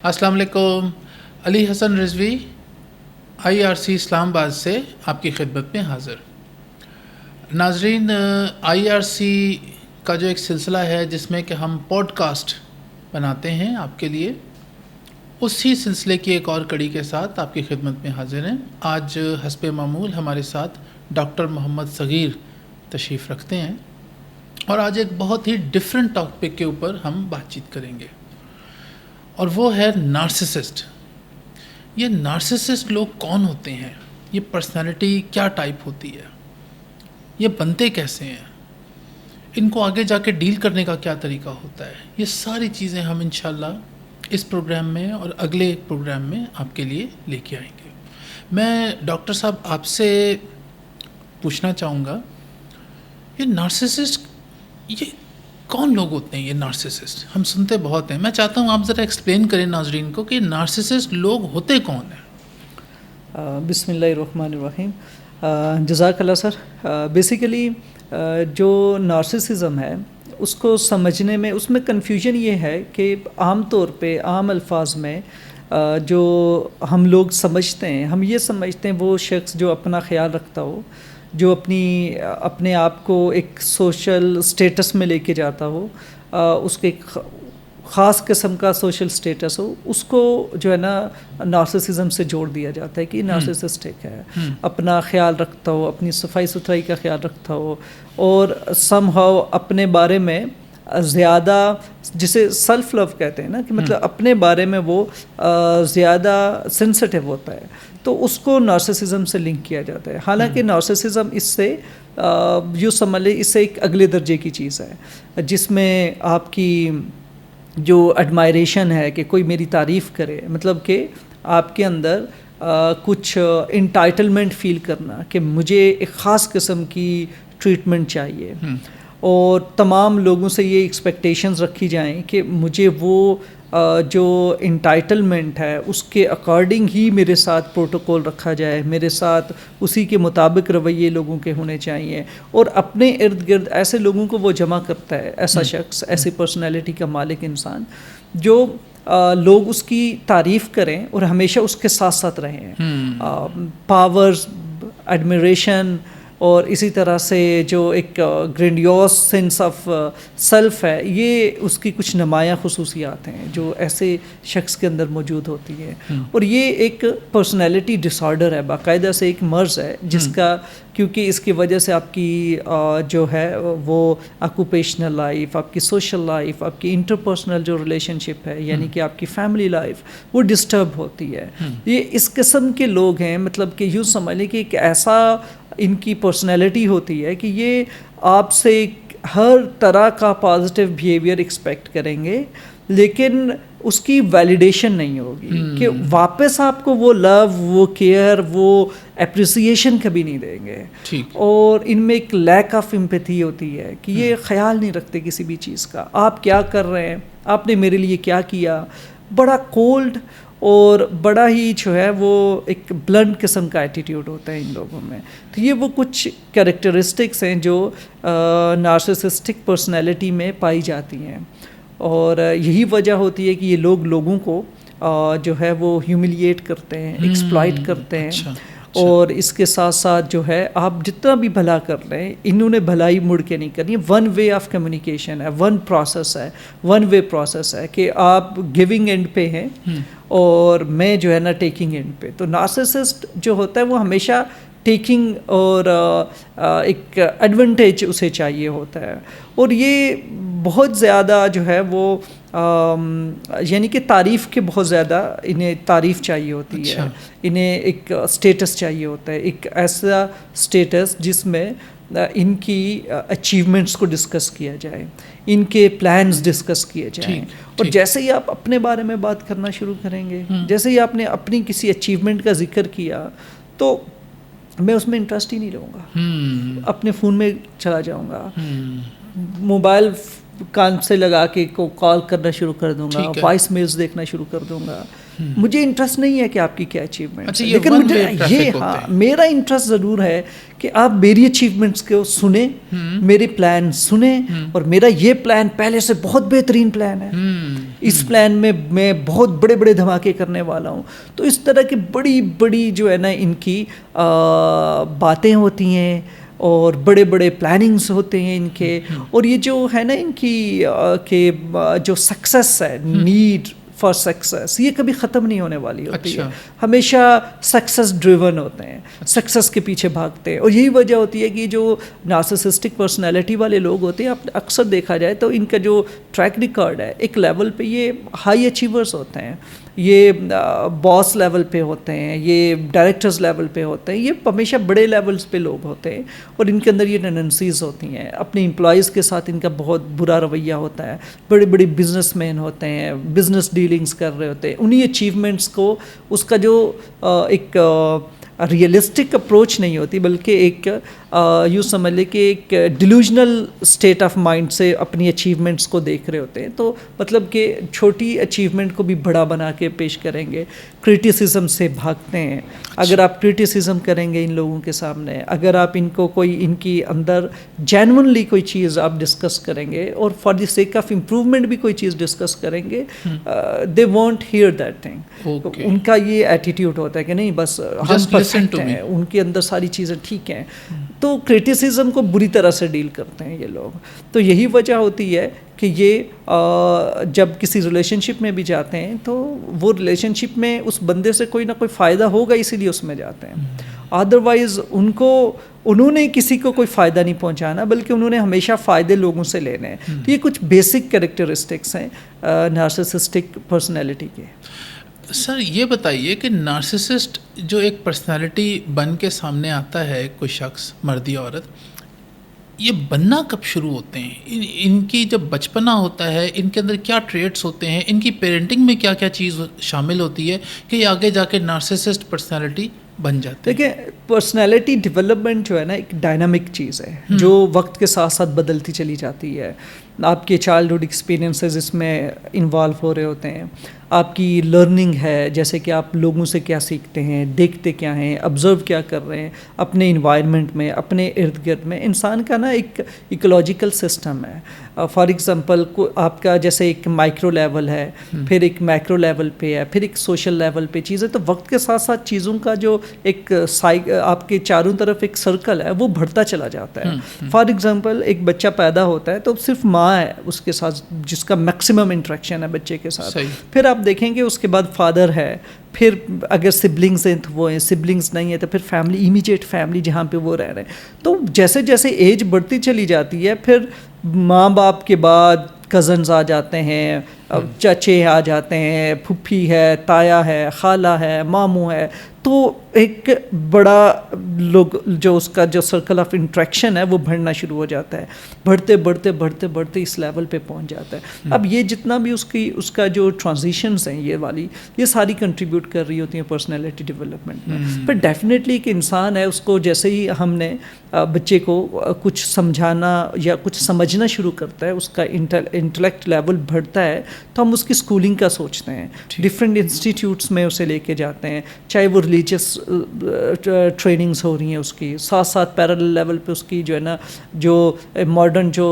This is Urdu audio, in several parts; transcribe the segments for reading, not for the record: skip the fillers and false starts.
السلام علیکم. علی حسن رضوی IRC اسلام آباد سے آپ کی خدمت میں حاضر. ناظرین، IRC کا جو ایک سلسلہ ہے جس میں کہ ہم پوڈ کاسٹ بناتے ہیں آپ کے لیے، اسی سلسلے کی ایک اور کڑی کے ساتھ آپ کی خدمت میں حاضر ہیں. آج حسب معمول ہمارے ساتھ ڈاکٹر محمد صغیر تشریف رکھتے ہیں اور آج ایک بہت ہی ڈیفرنٹ ٹاپک کے اوپر ہم بات چیت کریں گے، اور وہ ہے نارسسسٹ. یہ نارسسسٹ لوگ کون ہوتے ہیں؟ یہ پرسنالٹی کیا ٹائپ ہوتی ہے؟ یہ بنتے کیسے ہیں؟ ان کو آگے جا کے ڈیل کرنے کا کیا طریقہ ہوتا ہے؟ یہ ساری چیزیں ہم انشاءاللہ اس پروگرام میں اور اگلے پروگرام میں آپ کے لیے لے کے آئیں گے. میں ڈاکٹر صاحب آپ سے پوچھنا چاہوں گا، یہ نارسسسٹ یہ کون لوگ ہوتے ہیں؟ یہ نارسسسٹ ہم سنتے بہت ہیں. میں چاہتا ہوں آپ ذرا ایکسپلین کریں ناظرین کو کہ نارسسسٹ لوگ ہوتے کون ہیں. بسم اللہ الرحمن الرحیم. جزاک اللہ سر. بیسیکلی جو نارسسزم ہے اس کو سمجھنے میں اس میں کنفیوژن یہ ہے کہ عام طور پہ عام الفاظ میں جو ہم لوگ سمجھتے ہیں، ہم یہ سمجھتے ہیں وہ شخص جو اپنا خیال رکھتا ہو، جو اپنے آپ کو ایک سوشل سٹیٹس میں لے کے جاتا ہو، اس کے ایک خاص قسم کا سوشل سٹیٹس ہو، اس کو جو ہے نا نارسسزم سے جوڑ دیا جاتا ہے کہ نارسسسٹک ہے. اپنا خیال رکھتا ہو، اپنی صفائی ستھرائی کا خیال رکھتا ہو، اور سم ہاؤ اپنے بارے میں زیادہ، جسے سیلف لو کہتے ہیں نا، کہ مطلب اپنے بارے میں وہ زیادہ سینسٹیو ہوتا ہے، تو اس کو نارسسزم سے لنک کیا جاتا ہے. حالانکہ نارسسزم اس سے یوں سمجھ لیں اس سے ایک اگلے درجے کی چیز ہے، جس میں آپ کی جو ایڈمائریشن ہے کہ کوئی میری تعریف کرے، مطلب کہ آپ کے اندر کچھ انٹائٹلمنٹ فیل کرنا کہ مجھے ایک خاص قسم کی ٹریٹمنٹ چاہیے، اور تمام لوگوں سے یہ ایکسپیکٹیشنز رکھی جائیں کہ مجھے وہ جو انٹائٹلمنٹ ہے اس کے اکارڈنگ ہی میرے ساتھ پروٹوکول رکھا جائے، میرے ساتھ اسی کے مطابق رویے لوگوں کے ہونے چاہیے. اور اپنے ارد گرد ایسے لوگوں کو وہ جمع کرتا ہے، ایسا شخص، ایسی پرسنالٹی کا مالک انسان جو لوگ اس کی تعریف کریں اور ہمیشہ اس کے ساتھ ساتھ رہیں. پاورز، ایڈمیریشن، اور اسی طرح سے جو ایک گرینڈیوس سینس آف سیلف ہے، یہ اس کی کچھ نمایاں خصوصیات ہیں جو ایسے شخص کے اندر موجود ہوتی ہے. اور یہ ایک پرسنالٹی ڈس آرڈر ہے، باقاعدہ سے ایک مرض ہے جس کا، کیونکہ اس کی وجہ سے آپ کی جو ہے وہ آکوپیشنل لائف، آپ کی سوشل لائف، آپ کی انٹرپرسنل جو ریلیشن شپ ہے، یعنی کہ آپ کی فیملی لائف، وہ ڈسٹرب ہوتی ہے. یہ اس قسم کے لوگ ہیں، مطلب کہ یوں سمجھ لیں کہ ایک ایسا ان کی پرسنالٹی ہوتی ہے کہ یہ آپ سے ہر طرح کا پازیٹیو بیہیویئر ایکسپیکٹ کریں گے، لیکن اس کی ویلیڈیشن نہیں ہوگی کہ واپس آپ کو وہ لو، وہ کیئر، وہ اپریسیشن کبھی نہیں دیں گے. اور ان میں ایک لیک آف امپیتھی ہوتی ہے کہ یہ خیال نہیں رکھتے کسی بھی چیز کا، آپ کیا کر رہے ہیں، آپ نے میرے لیے کیا کیا. بڑا کولڈ اور بڑا ہی جو ہے وہ ایک بلنٹ قسم کا ایٹیٹیوڈ ہوتا ہے ان لوگوں میں. تو یہ وہ کچھ کریکٹرسٹکس ہیں جو نارسسسٹک پرسنالٹی میں پائی جاتی ہیں، اور یہی وجہ ہوتی ہے کہ یہ لوگ لوگوں کو جو ہے وہ ہیوملیٹ کرتے ہیں، ایکسپلائٹ کرتے ہیں. اور اس کے ساتھ ساتھ جو ہے آپ جتنا بھی بھلا کر رہے ہیں، انہوں نے بھلائی مڑ کے نہیں کرنی. ون وے آف کمیونیکیشن ہے، ون پروسیس ہے، ون وے پروسیس ہے کہ آپ گیونگ اینڈ پہ ہیں اور میں جو ہے نا ٹیکنگ اینڈ پہ. تو نارسسسٹ جو ہوتا ہے وہ ہمیشہ ٹیکنگ اور ایک ایڈوانٹیج اسے چاہیے ہوتا ہے، اور یہ بہت زیادہ جو ہے وہ یعنی کہ تعریف کے بہت زیادہ انہیں تعریف چاہیے ہوتی ہے. انہیں ایک سٹیٹس چاہیے ہوتا ہے، ایک ایسا سٹیٹس جس میں ان کی اچیومنٹس کو ڈسکس کیا جائے، ان کے پلانز ڈسکس کیے جائیں. اور جیسے ہی آپ اپنے بارے میں بات کرنا شروع کریں گے، جیسے ہی آپ نے اپنی کسی اچیومنٹ کا ذکر کیا، تو میں اس میں انٹرسٹ ہی نہیں لوں گا، اپنے فون میں چلا جاؤں گا، موبائل کان سے لگا کے کو کال کرنا شروع کر دوں گا، وائس میلز دیکھنا شروع کر دوں گا. مجھے انٹرسٹ نہیں ہے کہ آپ کی کیا اچیومنٹ ہے، لیکن مجھے یہ میرا انٹرسٹ ضرور ہے کہ آپ میری اچیومنٹس کو سنیں، میرے پلان سنیں، اور میرا یہ پلان پہلے سے بہت بہترین پلان ہے. اس پلان میں بہت بڑے بڑے دھماکے کرنے والا ہوں. تو اس طرح کی بڑی بڑی جو ہے نا ان کی باتیں ہوتی ہیں اور بڑے بڑے پلاننگز ہوتے ہیں ان کے. اور یہ جو ہے نا ان کی کہ جو سکسیس ہے, نیڈ فار سکسیس, یہ کبھی ختم نہیں ہونے والی ہوتی ہے. ہمیشہ سکسیس ڈریون ہوتے ہیں, سکسیس کے پیچھے بھاگتے ہیں. اور یہی وجہ ہوتی ہے کہ جو نارسسسٹک پرسنالٹی والے لوگ ہوتے ہیں, اکثر دیکھا جائے تو ان کا جو ٹریک ریکارڈ ہے ایک لیول پہ یہ ہائی اچیورز ہوتے ہیں, یہ باس لیول پہ ہوتے ہیں, یہ ڈائریکٹرز لیول پہ ہوتے ہیں, یہ ہمیشہ بڑے لیولز پہ لوگ ہوتے ہیں. اور ان کے اندر یہ ٹینڈنسیز ہوتی ہیں, اپنے امپلائیز کے ساتھ ان کا بہت برا رویہ ہوتا ہے. بڑے بڑے بزنس مین ہوتے ہیں, بزنس ڈیلنگز کر رہے ہوتے ہیں. انہی اچیومنٹس کو اس کا جو ایک ریئلسٹک اپروچ نہیں ہوتی, بلکہ ایک یوں سمجھ لے کہ ایک ڈیلوژنل اسٹیٹ آف مائنڈ سے اپنی اچیومنٹس کو دیکھ رہے ہوتے ہیں. تو مطلب کہ چھوٹی اچیومنٹ کو بھی بڑا بنا کے پیش کریں گے, کرٹیسزم سے بھاگتے ہیں. اگر آپ کرٹیسزم کریں گے ان لوگوں کے سامنے, اگر آپ ان کو کوئی ان کی اندر جینونلی کوئی چیز آپ ڈسکس کریں گے اور for the sake of improvement بھی کوئی چیز ڈسکس کریں گے, they want hear that thing. ان کا یہ ایٹیٹیوڈ ہوتا ہے کہ نہیں بس ہم پرفیکٹ ہیں, ان کے اندر ساری چیزیں ٹھیک ہیں. تو کرٹیسزم کو بری طرح سے ڈیل کرتے ہیں یہ لوگ. تو یہی وجہ ہوتی ہے کہ یہ جب کسی ریلیشن شپ میں بھی جاتے ہیں تو وہ ریلیشن شپ میں اس بندے سے کوئی نہ کوئی فائدہ ہوگا, اسی لیے اس میں جاتے ہیں. ادروائز انہوں نے کسی کو کوئی فائدہ نہیں پہنچانا, بلکہ انہوں نے ہمیشہ فائدے لوگوں سے لینے ہیں. تو یہ کچھ بیسک کریکٹرسٹکس ہیں نارسسسٹک پرسنالٹی کے. سر یہ بتائیے کہ نارسسسٹ جو ایک پرسنالٹی بن کے سامنے آتا ہے کوئی شخص, مرد یا عورت, یہ بننا کب شروع ہوتے ہیں؟ ان کی جب بچپنا ہوتا ہے, ان کے اندر کیا ٹریٹس ہوتے ہیں, ان کی پیرنٹنگ میں کیا کیا چیز شامل ہوتی ہے کہ یہ آگے جا کے نارسسسٹ پرسنالٹی بن جاتے ہیں؟ دیکھیں, پرسنالٹی ڈیولپمنٹ جو ہے نا ایک ڈائنامک چیز ہے جو وقت کے ساتھ ساتھ بدلتی چلی جاتی ہے. آپ کے چائلڈہڈ ایکسپیرینسز اس میں انوالو ہو رہے ہوتے ہیں, آپ کی لرننگ ہے, جیسے کہ آپ لوگوں سے کیا سیکھتے ہیں, دیکھتے کیا ہیں, آبزرو کیا کر رہے ہیں اپنے انوائرمنٹ میں, اپنے ارد گرد میں. انسان کا نا ایک ایکولوجیکل سسٹم ہے. فار ایگزامپل آپ کا جیسے ایک مائکرو لیول ہے, پھر ایک میکرو لیول پہ ہے, پھر ایک سوشل لیول پہ چیز ہے. تو وقت کے ساتھ ساتھ چیزوں کا جو ایک آپ کے چاروں طرف ایک سرکل ہے وہ بڑھتا چلا جاتا ہے. فار ایگزامپل ایک بچہ پیدا ہوتا ہے تو صرف ماں ہے اس کے ساتھ جس کا میکسیمم انٹریکشن ہے بچے کے ساتھ. پھر آپ دیکھیں گے اس کے بعد فادر ہے, پھر اگر سبلنگز ہیں تو وہ ہیں, سبلنگز نہیں ہیں تو پھر فیملی, امیجیٹ فیملی جہاں پہ وہ رہ رہے ہیں. تو جیسے جیسے ایج بڑھتی چلی جاتی ہے, پھر ماں باپ کے بعد کزنز آ جاتے ہیں, چچے آ جاتے ہیں, پھپھی ہے, تایا ہے, خالہ ہے, ماموں ہے. تو ایک بڑا لوگ جو اس کا جو سرکل آف انٹریکشن ہے وہ بڑھنا شروع ہو جاتا ہے, بڑھتے بڑھتے بڑھتے بڑھتے اس لیول پہ پہنچ جاتا ہے. اب یہ جتنا بھی اس کا جو ٹرانزیشنز ہیں یہ ساری کنٹریبیوٹ کر رہی ہوتی ہیں پرسنالٹی ڈیولپمنٹ میں. پھر ڈیفینیٹلی ایک انسان ہے, اس کو جیسے ہی ہم نے بچے کو کچھ سمجھانا یا کچھ سمجھنا شروع کرتا ہے, اس کا انٹلیکٹ لیول بڑھتا ہے, تو ہم اس کی اسکولنگ کا سوچتے ہیں, ڈفرینٹ انسٹیٹیوٹس میں اسے لے کے جاتے ہیں, چاہے وہ ریلیجیس ٹریننگز ہو رہی ہیں اس کی, ساتھ ساتھ پیرالل لیول پہ اس کی جو ہے نا جو ماڈرن جو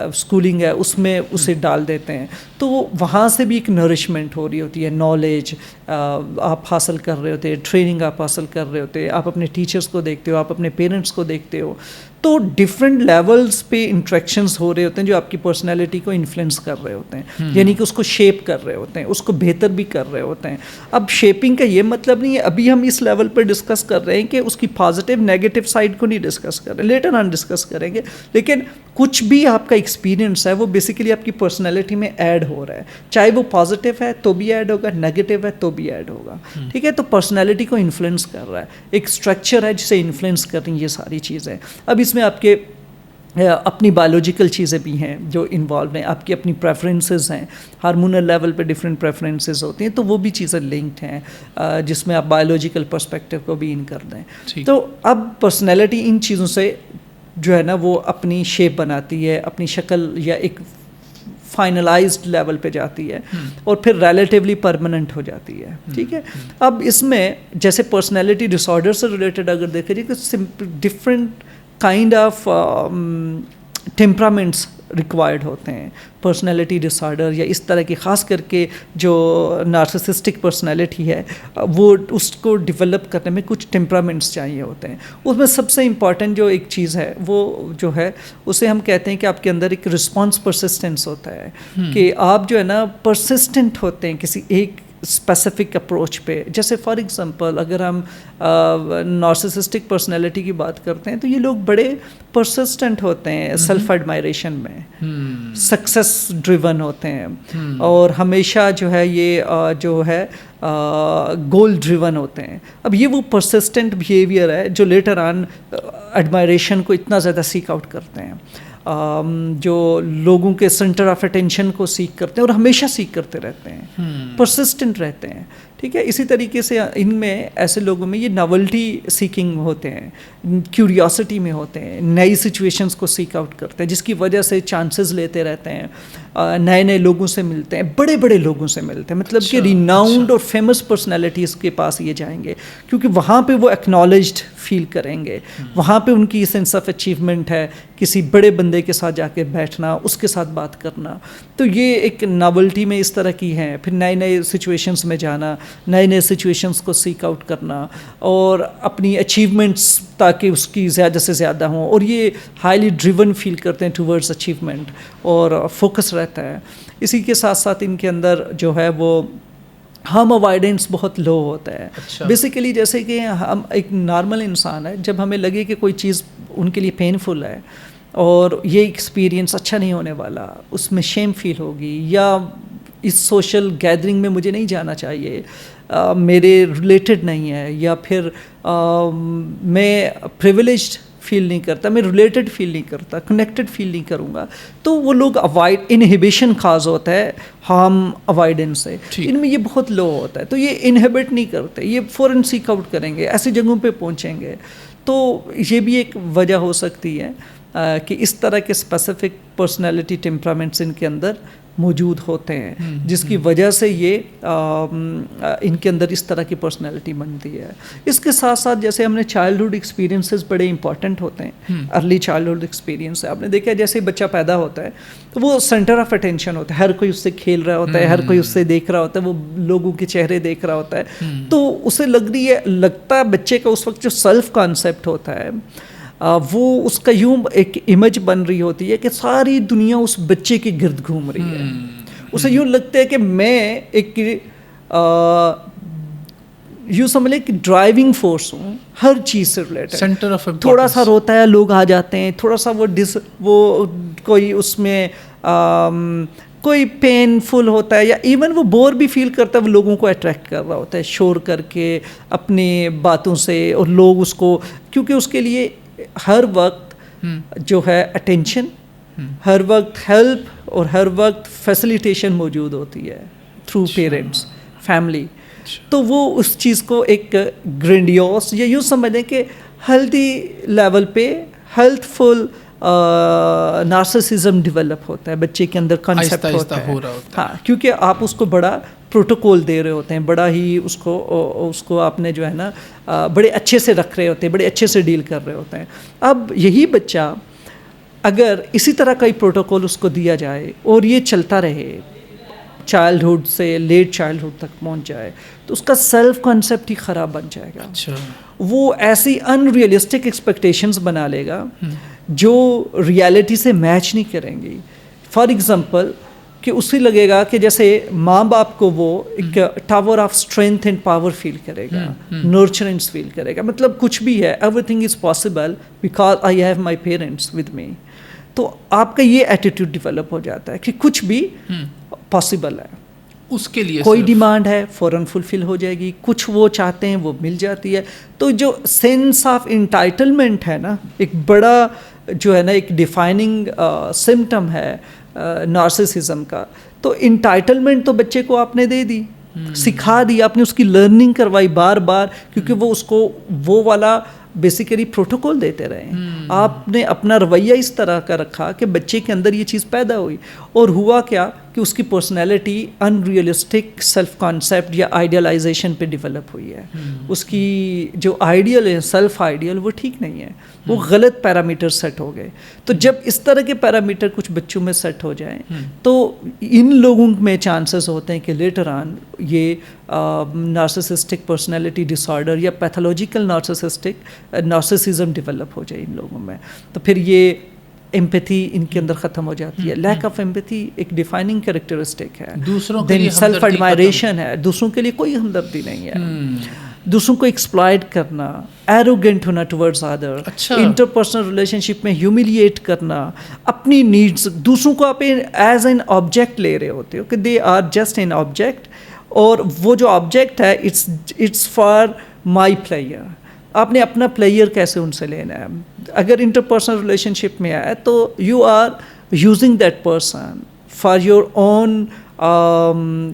اسکولنگ ہے اس میں اسے ڈال دیتے ہیں. تو وہاں سے بھی ایک نرشمنٹ ہو رہی ہوتی ہے, نالج آپ حاصل کر رہے ہوتے ہیں, ٹریننگ آپ حاصل کر رہے ہوتے ہیں, آپ اپنے ٹیچرس کو دیکھتے ہو, آپ اپنے پیرنٹس کو دیکھتے ہو. تو ڈفرینٹ لیولز پہ انٹریکشنز ہو رہے ہوتے ہیں جو آپ کی پرسنالٹی کو انفلوئنس کر رہے ہوتے ہیں, یعنی کہ اس کو شیپ کر رہے ہوتے ہیں, اس کو بہتر بھی کر رہے ہوتے ہیں. اب شیپنگ کا یہ مطلب نہیں ہے, ابھی ہم اس لیول پر ڈسکس کر رہے ہیں کہ اس کی پازیٹیو نیگیٹو سائڈ کو نہیں ڈسکس کر رہے, لیٹر آن ڈسکس کریں گے. لیکن کچھ بھی آپ کا ایکسپیرینس ہے وہ بیسیکلی آپ کی پرسنالٹی میں ایڈ ہو رہا ہے, چاہے وہ پازیٹیو ہے تو بھی ایڈ ہوگا, نیگیٹو ہے تو بھی ایڈ ہوگا. ٹھیک ہے, تو پرسنالٹی کو انفلوئنس کر رہا ہے, ایک اسٹرکچر ہے جسے انفلوئنس کر رہی ہیں یہ ساری چیزیں. اب اس میں آپ کے اپنی بایولوجیکل چیزیں بھی ہیں جو انوالو ہیں, آپ کی اپنی پریفرنسز ہیں, ہارمونل لیول پہ ڈفرینٹ پریفرنسز ہوتی ہیں, تو وہ بھی چیزیں لنکڈ ہیں جس میں آپ بایولوجیکل پرسپیکٹیو کو بھی ان کر دیں. تو اب پرسنالٹی ان چیزوں سے جو ہے نا وہ اپنی شیپ بناتی ہے, اپنی شکل یا ایک فائنلائزڈ لیول پہ جاتی ہے اور پھر ریلیٹیولی پرماننٹ ہو جاتی ہے. ٹھیک ہے, اب اس میں جیسے پرسنالٹی ڈس آرڈر سے ریلیٹڈ اگر دیکھیں جائے کہ different kind of temperaments required ہوتے ہیں. پرسنالٹی ڈس آرڈر یا اس طرح کی خاص کر کے جو نارسسسٹک پرسنالٹی ہے وہ اس کو ڈیولپ کرنے میں کچھ ٹیمپرامنٹس چاہیے ہوتے ہیں. اس میں سب سے امپورٹنٹ جو ایک چیز ہے وہ جو ہے اسے ہم کہتے ہیں کہ آپ کے اندر ایک رسپانس پرسسٹنس ہوتا ہے کہ آپ جو ہے نا پرسسٹنٹ ہوتے ہیں کسی ایک اسپیسیفک اپروچ پہ. جیسے فار ایگزامپل اگر ہم نارسسسٹک پرسنالٹی کی بات کرتے ہیں تو یہ لوگ بڑے پرسسٹنٹ ہوتے ہیں سیلف ایڈمائریشن میں, سکسیس ڈریون ہوتے ہیں اور ہمیشہ جو ہے یہ جو ہے گول ڈریون ہوتے ہیں. اب یہ وہ پرسسٹنٹ بیہیویئر ہے جو لیٹر آن ایڈمائریشن کو اتنا زیادہ سیک آؤٹ کرتے ہیں, جو لوگوں کے سینٹر آف اٹینشن کو سیکھ کرتے ہیں اور ہمیشہ سیکھ کرتے رہتے ہیں, پرسسٹنٹ رہتے ہیں. ٹھیک ہے, اسی طریقے سے ان میں ایسے لوگوں میں یہ ناولٹی سیکنگ ہوتے ہیں, کیوریاسٹی میں ہوتے ہیں, نئی سچویشنز کو سیک آؤٹ کرتے ہیں جس کی وجہ سے چانسز لیتے رہتے ہیں, نئے نئے لوگوں سے ملتے ہیں, بڑے بڑے لوگوں سے ملتے ہیں. مطلب کہ ریناؤنڈ اور فیمس پرسنالٹیز کے پاس یہ جائیں گے کیونکہ وہاں پہ وہ ایکنالجڈ فیل کریں گے, وہاں پہ ان کی سینس آف اچیومنٹ ہے, کسی بڑے بندے کے ساتھ جا کے بیٹھنا, اس کے ساتھ بات کرنا. تو یہ ایک ناولٹی میں اس طرح کی ہیں. پھر نئے نئے سچویشنز میں جانا, نئے نئے سچویشنز کو سیک آؤٹ کرنا اور اپنی اچیومنٹس تاکہ اس کی زیادہ سے زیادہ ہوں, اور یہ ہائیلی ڈریون فیل کرتے ہیں ٹورڈز اچیومنٹ اور فوکس رہتا ہے. اسی کے ساتھ ساتھ ان کے اندر جو ہے وہ ہم اوائیڈنس بہت لو ہوتا ہے. بیسیکلی جیسے کہ ہم ایک نارمل انسان ہے, جب ہمیں لگے کہ کوئی چیز ان کے لیے پینفل ہے اور یہ ایکسپیرینس اچھا نہیں ہونے والا, اس میں شیم فیل ہوگی, یا اس سوشل گیدرنگ میں مجھے نہیں جانا چاہیے, میرے ریلیٹڈ نہیں ہے, یا پھر میں پریویلیجڈ فیل نہیں کرتا, میں ریلیٹڈ فیل نہیں کرتا, کنیکٹڈ فیل نہیں کروں گا, تو وہ لوگ اوائڈ انہیبیشن کاز ہوتا ہے ہارم اوائڈنس سے. ان میں یہ بہت لو ہوتا ہے, تو یہ انہیبٹ نہیں کرتے, یہ فوراً سیک آؤٹ کریں گے, ایسی جگہوں پہ پہنچیں گے. تو یہ بھی ایک وجہ ہو سکتی ہے کہ اس طرح کے اسپیسیفک پرسنالٹی ٹیمپرامنٹس ان کے اندر موجود ہوتے ہیں, جس کی وجہ سے یہ ان کے اندر اس طرح کی پرسنالٹی بنتی ہے. اس کے ساتھ ساتھ جیسے ہم نے چائلڈہڈ ایکسپیرینسز بڑے امپورٹنٹ ہوتے ہیں. ارلی چائلڈہڈ ایکسپیرینس آپ نے دیکھا جیسے بچہ پیدا ہوتا ہے تو وہ سینٹر آف اٹینشن ہوتا ہے, ہر کوئی اس سے کھیل رہا ہوتا ہے, ہر کوئی اس سے دیکھ رہا ہوتا ہے, وہ لوگوں کے چہرے دیکھ رہا ہوتا ہے, تو اسے لگتا ہے بچے کا اس وقت جو سیلف کانسیپٹ ہوتا ہے وہ اس کا یوں ایک امیج بن رہی ہوتی ہے کہ ساری دنیا اس بچے کے گرد گھوم رہی ہے. اسے یوں لگتا ہے کہ میں ایک یوں سمجھ لیں کہ ڈرائیونگ فورس ہوں ہر چیز سے ریلیٹڈ. تھوڑا سا روتا ہے لوگ آ جاتے ہیں, تھوڑا سا وہ کوئی اس میں کوئی پین فل ہوتا ہے یا ایون وہ بور بھی فیل کرتا ہے, وہ لوگوں کو اٹریکٹ کر رہا ہوتا ہے شور کر کے اپنی باتوں سے, اور لوگ اس کو کیونکہ اس کے لیے ہر وقت جو ہے اٹینشن, ہر وقت ہیلپ اور ہر وقت فیسیلیٹیشن موجود ہوتی ہے تھرو پیرنٹس, فیملی. تو وہ اس چیز کو ایک گرینڈیوس یا یوں سمجھیں کہ ہیلتھی لیول پہ ہیلتھ فل نارسسزم ڈیولپ ہوتا ہے بچے کے اندر, کانسیپٹ ہوتا ہے. ہاں, کیونکہ آپ اس کو بڑا پروٹوکول دے رہے ہوتے ہیں, بڑا ہی اس کو آپ نے جو ہے نا بڑے اچھے سے رکھ رہے ہوتے ہیں, بڑے اچھے سے ڈیل کر رہے ہوتے ہیں. اب یہی بچہ اگر اسی طرح کا ہی پروٹوکول اس کو دیا جائے اور یہ چلتا رہے, چائلڈہڈ سے لیٹ چائلڈہڈ تک پہنچ جائے, تو اس کا سیلف کانسیپٹ ہی خراب بن جائے گا. وہ ایسی ان ریئلسٹک ایکسپیکٹیشنز بنا لے گا جو ریالٹی سے میچ نہیں کریں گی. فار ایگزامپل کہ اسے لگے گا کہ جیسے ماں باپ کو وہ ایک tower of strength and power feel کرے گا, نرچرنس فیل کرے گا, مطلب کچھ بھی ہے, every thing is possible because I have my parents with me. تو آپ کا یہ ایٹیٹیوڈ ڈیولپ ہو جاتا ہے کہ کچھ بھی پاسبل ہے, اس کے لیے کوئی ڈیمانڈ ہے فوراً فلفل ہو جائے گی, کچھ وہ چاہتے ہیں وہ مل جاتی ہے. تو جو سینس آف انٹائٹلمنٹ ہے نا, ایک بڑا جو ہے نا ایک ڈیفائننگ سمٹم ہے نارسسزم کا. تو انٹائٹلمنٹ تو بچے کو آپ نے دے دی, سکھا دی, آپ نے اس کی لرننگ کروائی بار بار, کیونکہ وہ اس کو وہ والا بیسیکلی پروٹوکول دیتے رہے. آپ نے اپنا رویہ اس طرح کا رکھا کہ بچے کے اندر یہ چیز پیدا ہوئی, اور ہوا کیا کہ اس کی personality in realistic self concept یا آئیڈیلائزیشن پہ ڈیولپ ہوئی ہے. اس کی جو آئیڈیل ہے, سیلف آئیڈیل, وہ ٹھیک نہیں ہے. وہ غلط پیرامیٹر سیٹ ہو گئے. تو جب اس طرح کے پیرامیٹر کچھ بچوں میں سیٹ ہو جائیں تو ان لوگوں میں چانسز ہوتے ہیں کہ لیٹر آن یہ نارسسسٹک پرسنالٹی ڈس آرڈر یا پیتھولوجیکل نارسسزم ڈیولپ ہو جائے ان لوگوں میں. تو پھر یہ ایمپیتھی ان کے اندر ختم ہو جاتی ہے. لیک آف ایمپیتھی ایک ڈیفائننگ کریکٹرسٹک ہے. دین سیلف ایڈمائریشن ہے, دوسروں کے لیے کوئی ہمدردی نہیں ہے, دوسروں کو ایکسپلائٹ کرنا, ایروگینٹ ہونا ٹورڈز ادر, انٹرپرسنل ریلیشن شپ میں ہیومیلیٹ کرنا, اپنی نیڈس دوسروں کو آپ ایز این آبجیکٹ لے رہے ہوتے ہو کہ they are just an object, اور وہ جو آبجیکٹ ہے اٹس فار مائی پلیئر. آپ نے اپنا پلیئر کیسے ان سے لینا ہے. اگر انٹرپرسنل ریلیشن شپ میں آئے تو you are using that person for your own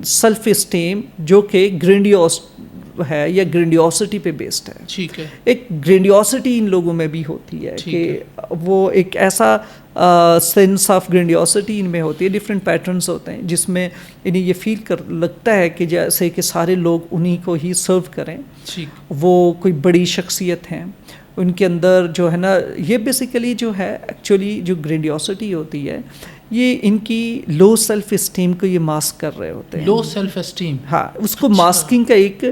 self esteem جو کہ گرینڈیوس ہے یا گرینڈیوسٹی پہ بیسڈ ہے. ٹھیک ہے. ایک گرینڈیوسٹی ان لوگوں میں بھی ہوتی ہے کہ وہ ایک ایسا سینس آف گرینڈیوسٹی ان میں ہوتی ہے. ڈفرینٹ پیٹرنس ہوتے ہیں جس میں انہیں یہ فیل لگتا ہے کہ جیسے کہ سارے لوگ انہی کو ہی سرو کریں, وہ کوئی بڑی شخصیت ہیں ان کے اندر جو ہے نا. یہ بیسیکلی جو ہے ایکچولی جو گرینڈیوسٹی ہوتی ہے یہ ان کی لو سیلف اسٹیم کو یہ ماسک کر رہے ہوتے ہیں. لو سیلف اسٹیم, ہاں, اس کو ماسکنگ کا ایک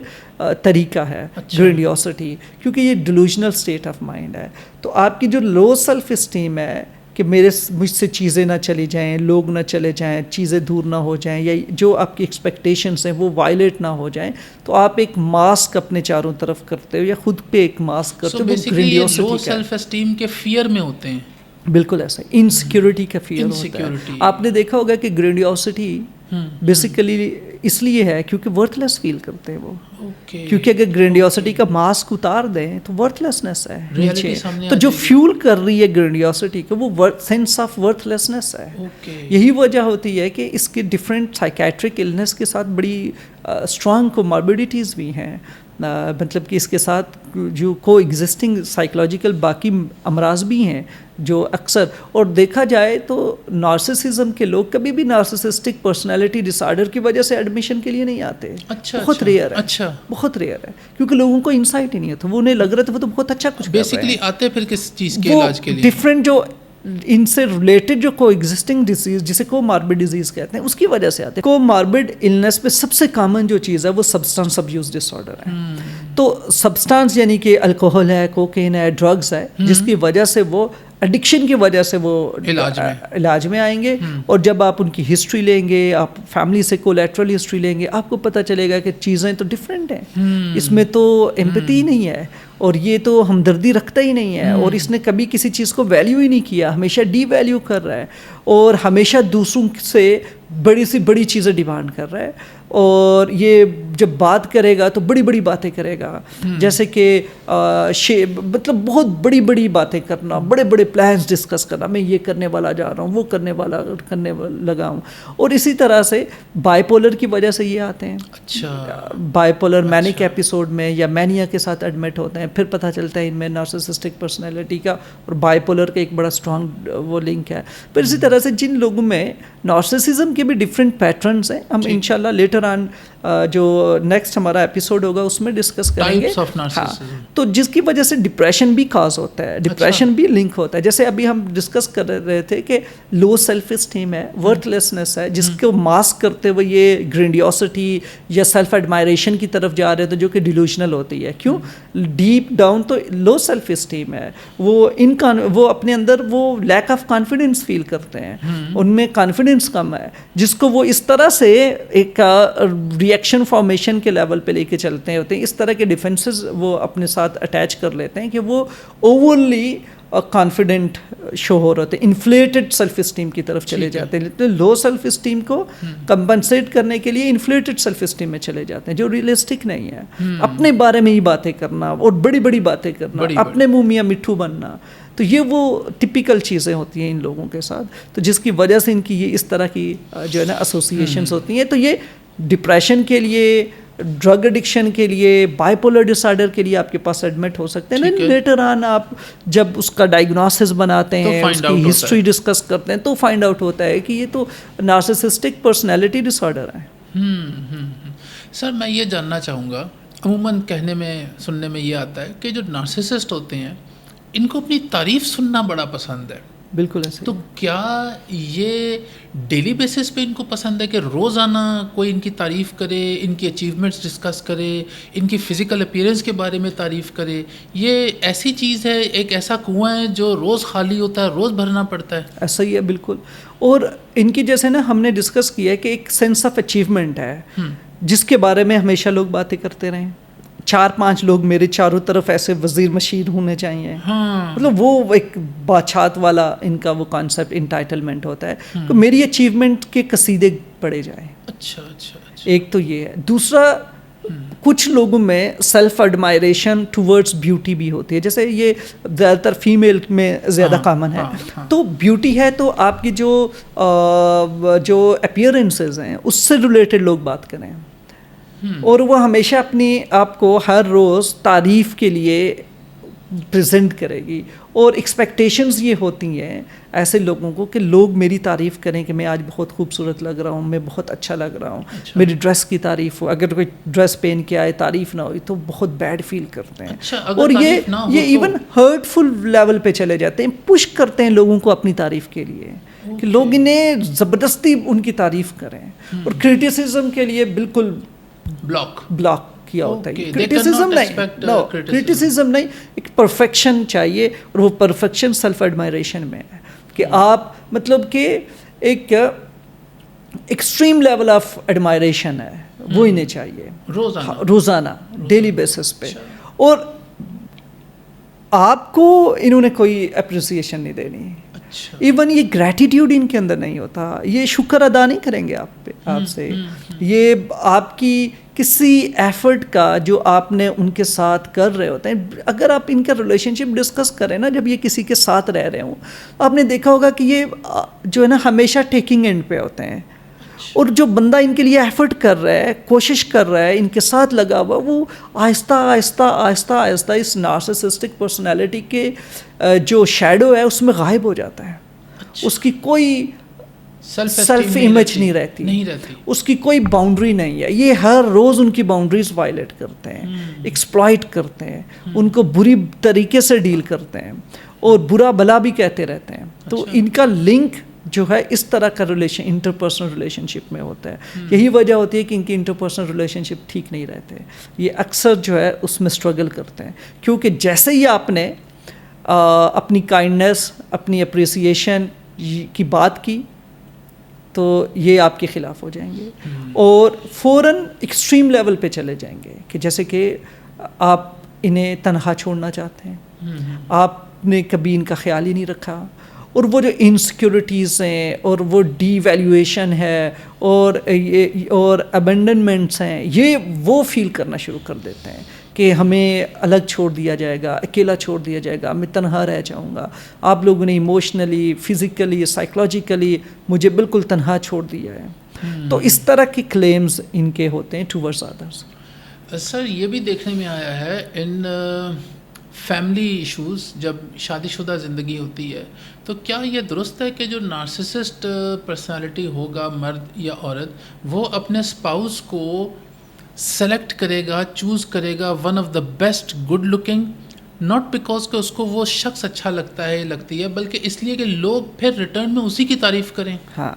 طریقہ ہے گرینڈیوسٹی, کیونکہ یہ ڈیلوژنل اسٹیٹ آف مائنڈ ہے. تو آپ کی جو لو سیلف اسٹیم ہے کہ مجھ سے چیزیں نہ چلی جائیں, لوگ نہ چلے جائیں, چیزیں دور نہ ہو جائیں, یا جو آپ کی ایکسپیکٹیشنس ہیں وہ وائلیٹ نہ ہو جائیں, تو آپ ایک ماسک اپنے چاروں طرف کرتے ہو یا خود پہ ایک ماسک کرتے ہو. بیسیکلی لو سیلف اسٹیم کے فیئر میں ہوتے ہیں. بالکل ایسا انسیکیورٹی کا فیئر ہوتا ہے. آپ نے دیکھا ہوگا کہ گرینڈیوسٹی بیسیکلی اس لیے ہے کیونکہ ورتھ لیس فیل کرتے ہیں وہ. کیونکہ اگر گرینڈیوسٹی کا ماسک اتار دیں تو ورتھ لیسنس ہے نیچے. تو جو فیول کر رہی ہے گرینڈیوسٹی کو وہ سینس آف ورتھ لیسنس ہے. یہی وجہ ہوتی ہے کہ اس کے ڈفرینٹ سائیکیٹرک النس کے ساتھ بڑی اسٹرانگ کوماربیڈیٹیز بھی ہیں. مطلب کہ اس کے ساتھ جو کو ایگزسٹنگ سائیکولوجیکل باقی امراض بھی ہیں جو اکثر, اور دیکھا جائے تو نارسسزم کے لوگ کبھی بھی نارسسسٹک پرسنالٹی ڈس آرڈر کی وجہ سے ایڈمیشن کے لیے نہیں آتے. بہت ریئر ہے, بہت ریئر ہے, کیونکہ لوگوں کو انسائٹ ہی نہیں ہوتا. وہ انہیں لگ رہا تھا وہ تو بہت اچھا کچھ بیسیکلی آتے پھر کس چیز کے علاج کے لیے, ڈفرینٹ جو ان سے ریلیٹڈ جو کو ایگزسٹنگ ڈیزیز جسے کو ماربڈ ڈیزیز کہتے ہیں اس کی وجہ سے آتے ہیں. کو ماربڈ النس پہ سب سے کامن جو چیز ہے وہ سبسٹانس ابیوز ڈس آرڈر ہے. تو سبسٹانس یعنی کہ الکوہل ہے, کوکین ہے, ڈرگز ہے, جس کی وجہ سے وہ ایڈکشن کی وجہ سے وہ علاج میں آئیں گے. اور جب آپ ان کی ہسٹری لیں گے, آپ فیملی سے کولیٹرل ہسٹری لیں گے, آپ کو پتہ چلے گا کہ چیزیں تو ڈفرینٹ ہیں. اس میں تو ایمپیتھی نہیں ہے, اور یہ تو ہمدردی رکھتا ہی نہیں ہے, اور اس نے کبھی کسی چیز کو ویلیو ہی نہیں کیا, ہمیشہ ڈی ویلیو کر رہا ہے, اور ہمیشہ دوسروں سے بڑی سی بڑی چیزیں ڈیمانڈ کر رہا ہے. اور یہ جب بات کرے گا تو بڑی بڑی باتیں کرے گا, جیسے کہ مطلب بہت بڑی بڑی باتیں کرنا, بڑے بڑے پلانس ڈسکس کرنا, میں یہ کرنے والا جا رہا ہوں, وہ کرنے لگا ہوں. اور اسی طرح سے بائی پولر کی وجہ سے یہ آتے ہیں. بائی پولر مینک ایپیسوڈ میں یا مینیا کے ساتھ ایڈمٹ ہوتے ہیں, پھر پتہ چلتا ہے ان میں نارسسسٹک پرسنالٹی کا اور بائی پولر کا ایک بڑا اسٹرانگ وہ لنک ہے. پھر اسی طرح سے جن لوگوں میں نارسسزم کے بھی ڈفرینٹ پیٹرنس ہیں, ہم انشاءاللہ لیٹر آن جو نیکسٹ ہمارا ایپیسوڈ ہوگا اس میں ڈسکس کریں گے. تو جس کی وجہ سے ڈپریشن بھی کاز ہوتا ہے, ڈپریشن بھی لنک ہوتا ہے. جیسے ابھی ہم ڈسکس کر رہے تھے کہ لو سیلف اسٹیم ہے, ورتھ لیسنس ہے, جس کو ماسک کرتے ہوئے یہ گرینڈیوسٹی یا سیلف ایڈمائریشن کی طرف جا رہے تھے جو کہ ڈیلوژنل ہوتی ہے. کیوں؟ ڈیپ ڈاؤن تو لو سیلف اسٹیم ہے, وہ اپنے اندر وہ لیک آف کانفیڈنس فیل کرتے ہیں, ان میں کانفیڈنس کم ہے, جس کو وہ اس طرح سے ایک ریئیکشن فارمیشن کے لیول پہ لے کے چلتے ہوتے ہیں. اس طرح کے ڈیفنسز وہ اپنے ساتھ اٹیچ کر لیتے ہیں کہ وہ اوورلی کانفیڈنٹ شو ہو رہے ہوتے ہیں, انفلیٹڈ سیلف اسٹیم کی طرف چلے جاتے ہیں. لیکن لو سیلف اسٹیم کو کمپنسیٹ کرنے کے لیے انفلیٹڈ سیلف اسٹیم میں چلے جاتے ہیں جو ریئلسٹک نہیں ہے. اپنے بارے میں ہی باتیں کرنا اور بڑی بڑی باتیں کرنا, اپنے منہ میاں مٹھو بننا, تو یہ وہ ٹپیکل چیزیں ہوتی ہیں ان لوگوں کے ساتھ. تو جس کی وجہ سے ان کی یہ اس طرح کی جو ہے نا ایسوسیشنز ہوتی ہیں. تو یہ ڈپریشن کے لیے, ڈرگ ایڈکشن کے لیے, بائی پولر ڈس آرڈر کے لیے آپ کے پاس ایڈمٹ ہو سکتے ہیں. لیٹر آن آپ جب اس کا ڈائگنوسس بناتے ہیں, اس کی ہسٹری ڈسکس کرتے ہیں, تو فائنڈ آؤٹ ہوتا ہے کہ یہ تو نارسسسٹک پرسنالٹی ڈس آرڈر ہے. سر میں یہ جاننا چاہوں گا, عموماً کہنے میں سننے میں یہ آتا ہے کہ جو نارسسسٹ ہوتے ہیں ان کو اپنی تعریف سننا بڑا پسند ہے. بالکل ایسے. تو کیا یہ ڈیلی بیسس پہ ان کو پسند ہے کہ روزانہ کوئی ان کی تعریف کرے, ان کی اچیومنٹس ڈسکس کرے, ان کی فزیکل اپیرنس کے بارے میں تعریف کرے؟ یہ ایسی چیز ہے, ایک ایسا کنواں ہے جو روز خالی ہوتا ہے, روز بھرنا پڑتا ہے. ایسا ہی ہے بالکل. اور ان کی جیسے نا ہم نے ڈسکس کیا ہے کہ ایک سینس آف اچیومنٹ ہے جس کے بارے میں ہمیشہ لوگ باتیں کرتے رہیں. 4-5 لوگ میرے چاروں طرف ایسے وزیر مشیر ہونے چاہیے. مطلب وہ ایک بادشاہت والا ان کا وہ کانسیپٹ انٹائٹلمنٹ ہوتا ہے کہ میری اچیومنٹ کے قصیدے پڑھے جائیں. اچھا اچھا. ایک تو یہ ہے. دوسرا, کچھ لوگوں میں سیلف ایڈمائریشن ٹورڈز بیوٹی بھی ہوتی ہے, جیسے یہ زیادہ تر فیمیل میں زیادہ کامن ہے. تو بیوٹی ہے تو آپ کی جو اپیئرنسز ہیں اس سے ریلیٹڈ لوگ بات کریں, اور وہ ہمیشہ اپنی آپ کو ہر روز تعریف کے لیے پریزنٹ کرے گی. اور ایکسپیکٹیشنز یہ ہوتی ہیں ایسے لوگوں کو کہ لوگ میری تعریف کریں کہ میں آج بہت خوبصورت لگ رہا ہوں, میں بہت اچھا لگ رہا ہوں, میری ڈریس کی تعریف ہو. اگر کوئی ڈریس پہن کے آئے تعریف نہ ہوئی تو بہت بیڈ فیل کرتے ہیں. اور یہ ایون ہرٹفل لیول پہ چلے جاتے ہیں, پش کرتے ہیں لوگوں کو اپنی تعریف کے لیے کہ لوگ انہیں زبردستی ان کی تعریف کریں. اور کرٹیسزم کے لیے بالکل بلاک کیا ہوتا ہے. کرٹیسزم نہیں, ایک پرفیکشن چاہیے, اور وہ پرفیکشن سیلف ایڈمائریشن میں ہے کہ آپ مطلب کہ ایک ایکسٹریم لیول آف ایڈمائریشن ہے وہ انہیں چاہیے روزانہ ڈیلی بیسس پہ. اور آپ کو انہوں نے کوئی اپریسیشن نہیں دینی. ایون یہ گریٹیٹیوڈ ان کے اندر نہیں ہوتا, یہ شکر ادا نہیں کریں گے آپ سے. یہ آپ کی کسی ایفرٹ کا جو آپ نے ان کے ساتھ کر رہے ہوتے ہیں, اگر آپ ان کا ریلیشن شپ ڈسکس کریں نا, جب یہ کسی کے ساتھ رہ رہے ہوں, آپ نے دیکھا ہوگا کہ یہ جو ہے نا ہمیشہ ٹیکنگ اینڈ پہ ہوتے ہیں. اور جو بندہ ان کے لیے ایفرٹ کر رہا ہے, کوشش کر رہا ہے, ان کے ساتھ لگا ہوا, وہ آہستہ آہستہ آہستہ آہستہ اس نارسسسٹک پرسنالٹی کے جو شیڈو ہے اس میں غائب ہو جاتا ہے. اس کی کوئی سیلف امیج نہیں رہتی, اس کی کوئی باؤنڈری نہیں ہے. یہ ہر روز ان کی باؤنڈریز وائلیٹ کرتے ہیں, ایکسپلائٹ کرتے ہیں, ان کو بری طریقے سے ڈیل کرتے ہیں, اور برا بھلا بھی کہتے رہتے ہیں. تو ان کا لنک جو ہے اس طرح کا ریلیشن انٹرپرسنل ریلیشن شپ میں ہوتا ہے. یہی وجہ ہوتی ہے کہ ان کی انٹرپرسنل ریلیشن شپ ٹھیک نہیں رہتے. یہ اکثر جو ہے اس میں اسٹرگل کرتے ہیں, کیونکہ جیسے ہی آپ نے اپنی کائنڈنیس, اپنی اپریسیشن کی بات کی تو یہ آپ کے خلاف ہو جائیں گے, اور فوراً ایکسٹریم لیول پہ چلے جائیں گے کہ جیسے کہ آپ انہیں تنہا چھوڑنا چاہتے ہیں, آپ نے کبھی ان کا خیال ہی نہیں رکھا. اور وہ جو انسیکیورٹیز ہیں, اور وہ ڈی ویلیویشن ہے, اور ابینڈنمنٹس ہیں, یہ وہ فیل کرنا شروع کر دیتے ہیں کہ ہمیں الگ چھوڑ دیا جائے گا, اکیلا چھوڑ دیا جائے گا, میں تنہا رہ جاؤں گا, آپ لوگوں نے ایموشنلی, فزیکلی, سائیکولوجیکلی مجھے بالکل تنہا چھوڑ دیا ہے. تو اس طرح کی کلیمز ان کے ہوتے ہیں ٹورڈز ادرس. سر یہ بھی دیکھنے میں آیا ہے ان فیملی ایشوز, جب شادی شدہ زندگی ہوتی ہے, تو کیا یہ درست ہے کہ جو نارسسسٹ پرسنالٹی ہوگا, مرد یا عورت, وہ اپنے اسپاؤس کو سلیکٹ کرے گا, چوز کرے گا one of the best good looking, not because کہ اس کو وہ شخص اچھا لگتا ہے لگتی ہے, بلکہ اس لیے کہ لوگ پھر ریٹرن میں اسی کی تعریف کریں. ہاں,